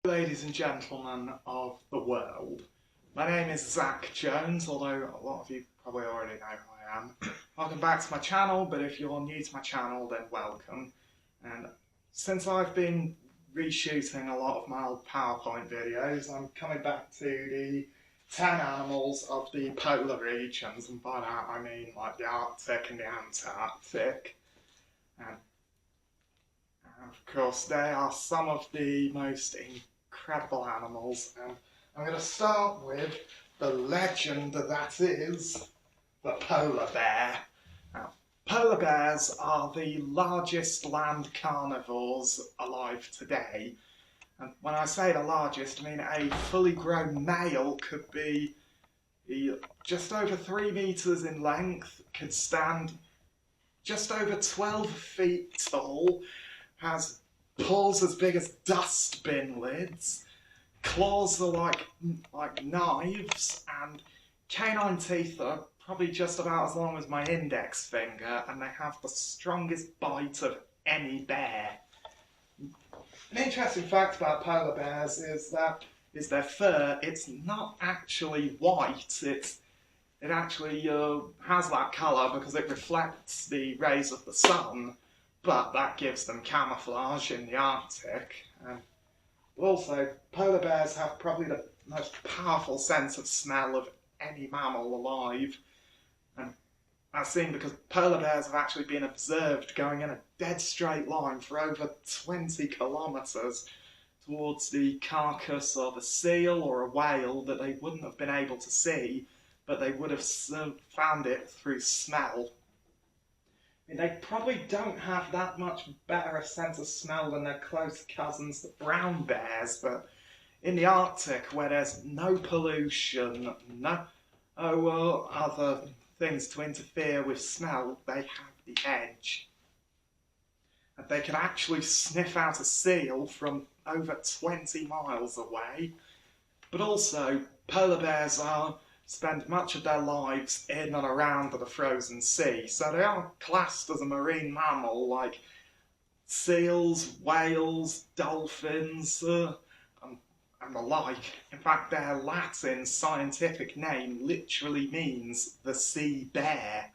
Ladies and gentlemen of the world, my name is Zach Jones, although a lot of you probably already know who I am. Welcome back to my channel, but if you're new to my channel, then welcome. And since I've been reshooting a lot of my old PowerPoint videos, I'm coming back to the 10 animals of the polar regions, and by that I mean like the Arctic and the Antarctic. And of course, they are some of the most incredible animals, and I'm going to start with the legend that is the polar bear. Now, polar bears are the largest land carnivores alive today, and when I say the largest, I mean a fully grown male could be just over 3 meters in length, could stand just over 12 feet tall, has paws as big as dustbin lids, claws are like knives, and canine teeth are probably just about as long as my index finger, and they have the strongest bite of any bear. An interesting fact about polar bears is their fur. It's not actually white. It actually has that colour because it reflects the rays of the sun. But that gives them camouflage in the Arctic. Also, polar bears have probably the most powerful sense of smell of any mammal alive. And that's seen because polar bears have actually been observed going in a dead straight line for over 20 kilometres towards the carcass of a seal or a whale that they wouldn't have been able to see, but they would have found it through smell. They probably don't have that much better a sense of smell than their close cousins, the brown bears, but in the Arctic, where there's no pollution, no other things to interfere with smell, they have the edge. And they can actually sniff out a seal from over 20 miles away. But also, polar bears spend much of their lives in and around the frozen sea, so they are classed as a marine mammal like seals, whales, dolphins, and the like. In fact, their Latin scientific name literally means the sea bear.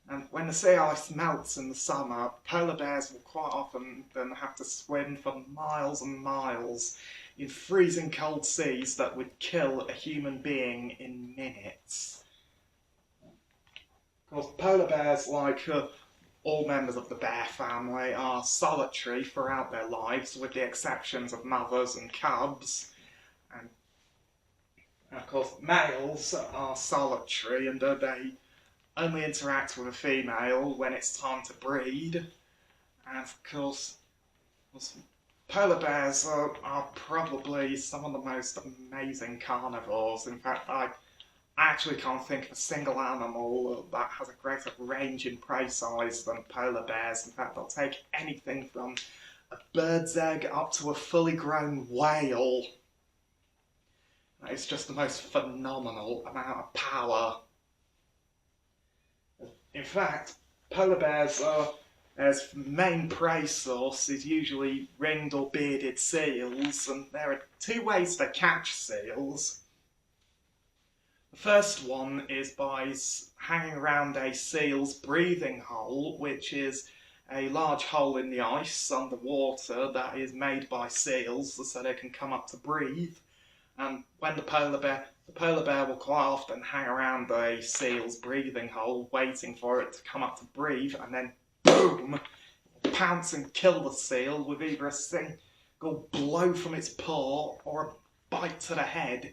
And when the sea ice melts in the summer, polar bears will quite often then have to swim for miles and miles in freezing cold seas that would kill a human being in minutes. Of course, polar bears, like all members of the bear family, are solitary throughout their lives, with the exceptions of mothers and cubs. And of course, males are solitary, and they only interact with a female when it's time to breed. And of course, polar bears are probably some of the most amazing carnivores. In fact, I actually can't think of a single animal that has a greater range in prey size than polar bears. In fact, they'll take anything from a bird's egg up to a fully grown whale. It's just the most phenomenal amount of power. In fact, polar bears their main prey source is usually ringed or bearded seals, and there are 2 ways to catch seals. The first one is by hanging around a seal's breathing hole, which is a large hole in the ice underwater that is made by seals so they can come up to breathe. And when the polar bear will quite often hang around a seal's breathing hole waiting for it to come up to breathe, and then boom, pounce and kill the seal with either a single blow from its paw or a bite to the head.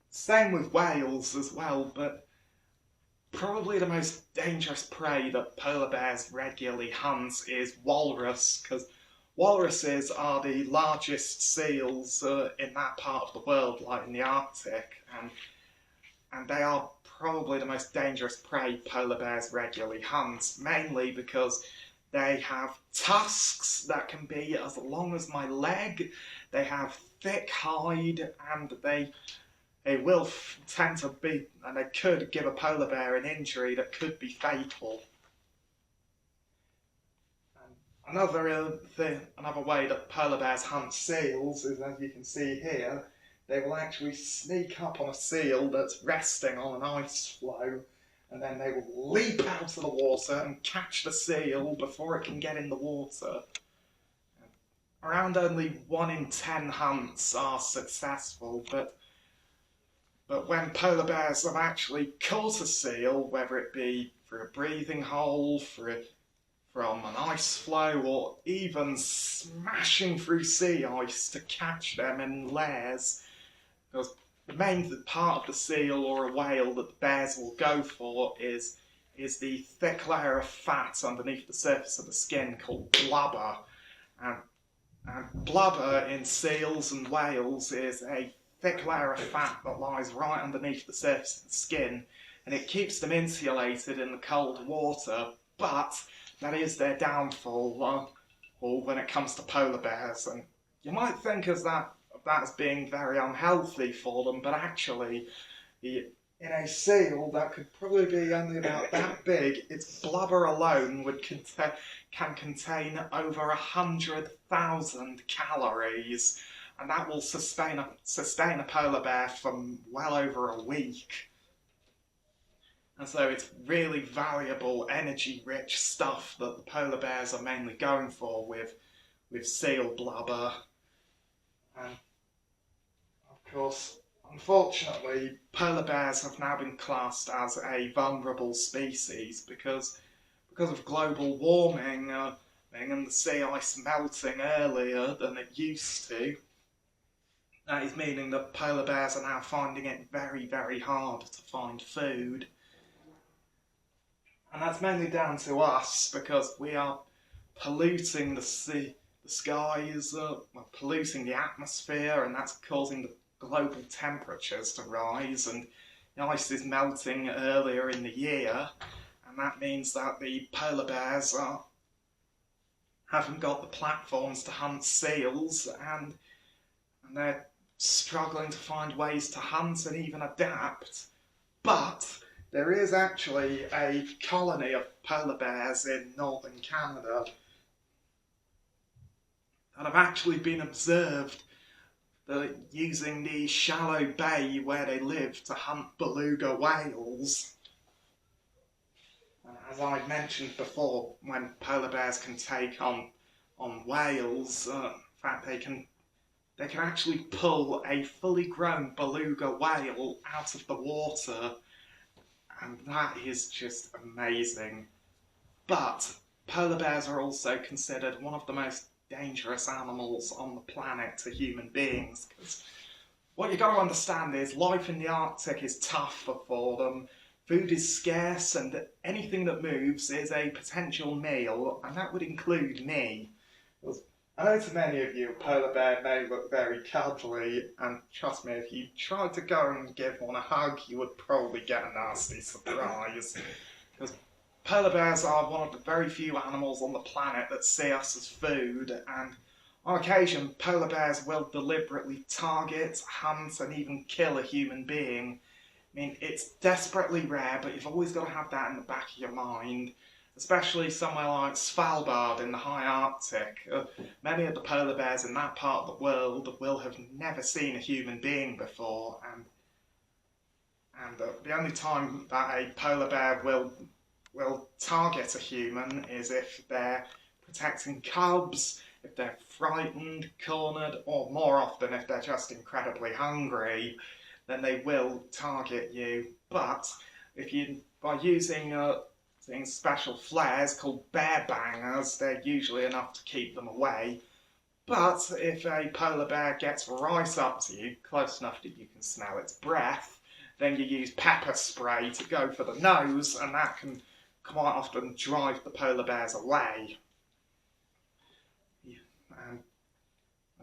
Same with whales as well, but probably the most dangerous prey that polar bears regularly hunt is walrus, because walruses are the largest seals in that part of the world, like in the Arctic, and they are probably the most dangerous prey polar bears regularly hunt, mainly because they have tusks that can be as long as my leg, they have thick hide, and they will tend to be, and they could give a polar bear an injury that could be fatal. Another way that polar bears hunt seals is, as you can see here, they will actually sneak up on a seal that's resting on an ice floe, and then they will leap out of the water and catch the seal before it can get in the water. Around only 1 in 10 hunts are successful, but when polar bears have actually caught a seal, whether it be through a breathing hole, from an ice floe, or even smashing through sea ice to catch them in lairs, because the main part of the seal or a whale that the bears will go for is the thick layer of fat underneath the surface of the skin called blubber. And blubber in seals and whales is a thick layer of fat that lies right underneath the surface of the skin, and it keeps them insulated in the cold water, but that is their downfall when it comes to polar bears. And you might think of that as being very unhealthy for them, but actually, in a seal that could probably be only about that big, its blubber alone can contain over 100,000 calories, and that will sustain a polar bear for well over a week. And so it's really valuable, energy-rich stuff that the polar bears are mainly going for with seal blubber. And of course, unfortunately, polar bears have now been classed as a vulnerable species because of global warming and the sea ice melting earlier than it used to. That is meaning that polar bears are now finding it very, very hard to find food. And that's mainly down to us, because we are polluting the skies, polluting the atmosphere, and that's causing the global temperatures to rise, and the ice is melting earlier in the year, and that means that the polar bears haven't got the platforms to hunt seals, and they're struggling to find ways to hunt and even adapt. But there is actually a colony of polar bears in northern Canada that have actually been observed using the shallow bay where they live to hunt beluga whales. And as I mentioned before, when polar bears can take on whales, in fact they can actually pull a fully grown beluga whale out of the water. And that is just amazing. But polar bears are also considered one of the most dangerous animals on the planet to human beings. Because what you've got to understand is life in the Arctic is tough for them. Food is scarce, and anything that moves is a potential meal, and that would include me. I know to many of you, a polar bear may look very cuddly, and trust me, if you tried to go and give one a hug, you would probably get a nasty surprise. Because polar bears are one of the very few animals on the planet that see us as food, and on occasion, polar bears will deliberately target, hunt, and even kill a human being. I mean, it's desperately rare, but you've always got to have that in the back of your mind. Especially somewhere like Svalbard in the high Arctic. Many of the polar bears in that part of the world will have never seen a human being before, and the only time that a polar bear will target a human is if they're protecting cubs, if they're frightened, cornered, or more often if they're just incredibly hungry, then they will target you. But by using special flares called bear bangers, they're usually enough to keep them away. But if a polar bear gets right up to you, close enough that you can smell its breath, then you use pepper spray to go for the nose, and that can quite often drive the polar bears away. And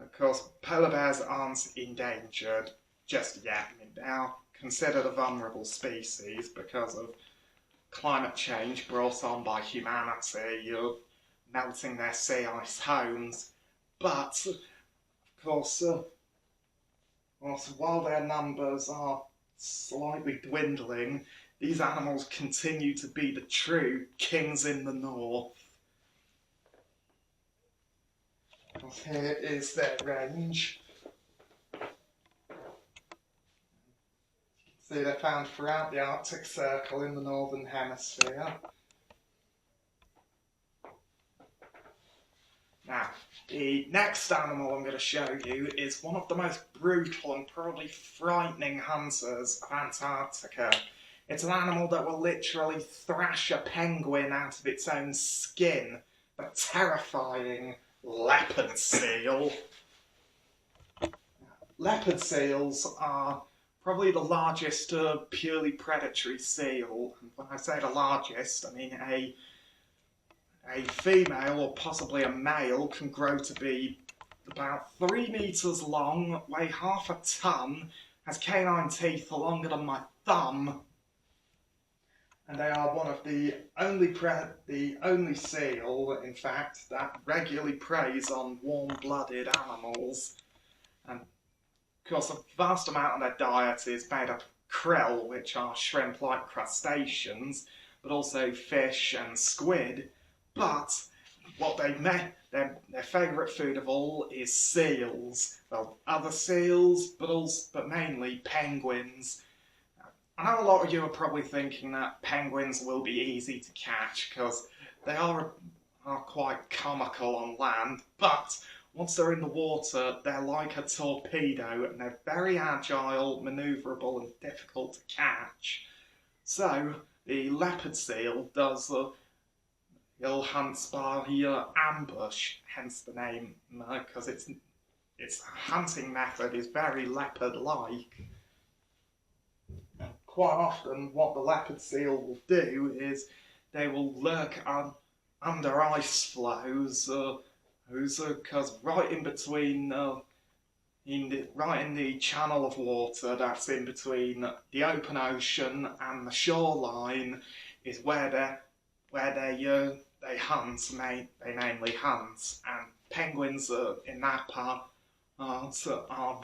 of course, polar bears aren't endangered just yet. I mean, they are considered a vulnerable species because of climate change brought on by humanity, melting their sea ice homes. But, of course, while their numbers are slightly dwindling, these animals continue to be the true kings in the north. Here is their range. See, they're found throughout the Arctic Circle in the Northern Hemisphere. Now, the next animal I'm going to show you is one of the most brutal and probably frightening hunters of Antarctica. It's an animal that will literally thrash a penguin out of its own skin. The terrifying leopard seal. Leopard seals are probably the largest purely predatory seal. When I say the largest, I mean a female, or possibly a male, can grow to be about 3 meters long, weigh half a ton, has canine teeth longer than my thumb, and they are one of the only seal, in fact, that regularly preys on warm-blooded animals. And of course, a vast amount of their diet is made up of krill, which are shrimp-like crustaceans, but also fish and squid. But what their favourite food of all is seals. Well, other seals, but mainly penguins. I know a lot of you are probably thinking that penguins will be easy to catch because they are quite comical on land, but once they're in the water, they're like a torpedo and they're very agile, manoeuvrable and difficult to catch. So the leopard seal does It hunts by ambush, hence the name, because its hunting method is very leopard-like. Quite often, what the leopard seal will do is they will lurk under ice floes, because right in between, right in the channel of water that's in between the open ocean and the shoreline, is where they hunt. They mainly hunt, and penguins in that part are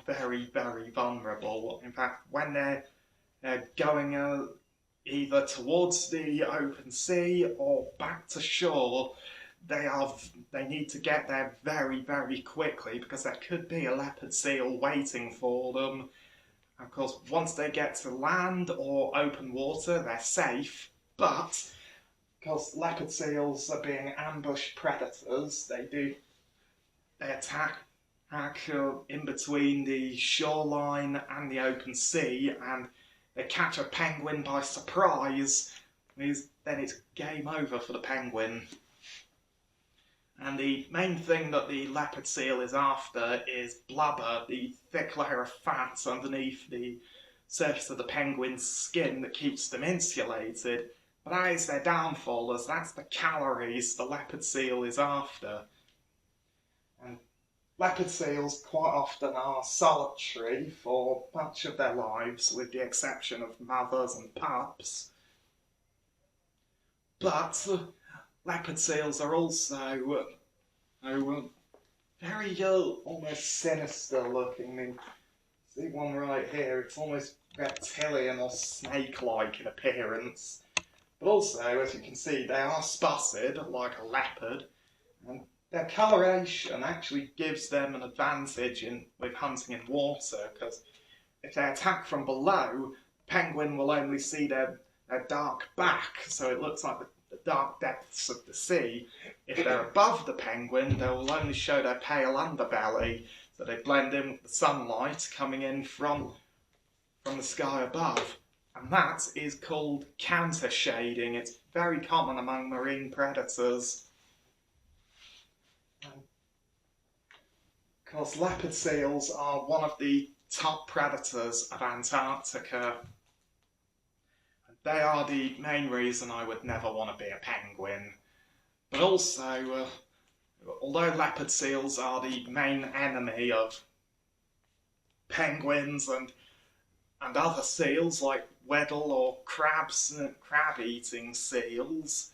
very, very vulnerable. In fact, when they're going either towards the open sea or back to shore, they need to get there very, very quickly because there could be a leopard seal waiting for them. Of course, once they get to land or open water, they're safe, but because leopard seals are being ambush predators, they attack in between the shoreline and the open sea, and they catch a penguin by surprise, then it's game over for the penguin. And the main thing that the leopard seal is after is blubber, the thick layer of fat underneath the surface of the penguin's skin that keeps them insulated. But that is their downfall, as that's the calories the leopard seal is after. And leopard seals quite often are solitary for much of their lives, with the exception of mothers and pups. But leopard seals are also very almost sinister looking. I mean, see one right here, it's almost reptilian or snake-like in appearance. But also, as you can see, they are spotted like a leopard, and their coloration actually gives them an advantage with hunting in water, because if they attack from below, the penguin will only see their dark back, so it looks like the dark depths of the sea. If they're above the penguin, they will only show their pale underbelly, so they blend in with the sunlight coming in from the sky above. And that is called counter shading. It's very common among marine predators. Of course, leopard seals are one of the top predators of Antarctica. They are the main reason I would never want to be a penguin. But also, although leopard seals are the main enemy of penguins and other seals like Weddell or crab-eating seals,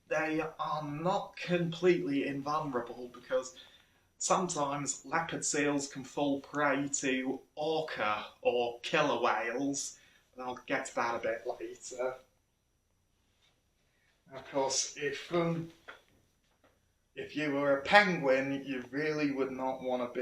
they are not completely invulnerable, because sometimes leopard seals can fall prey to orca or killer whales, and I'll get to that a bit later. Of course, if If you were a penguin, you really would not want to be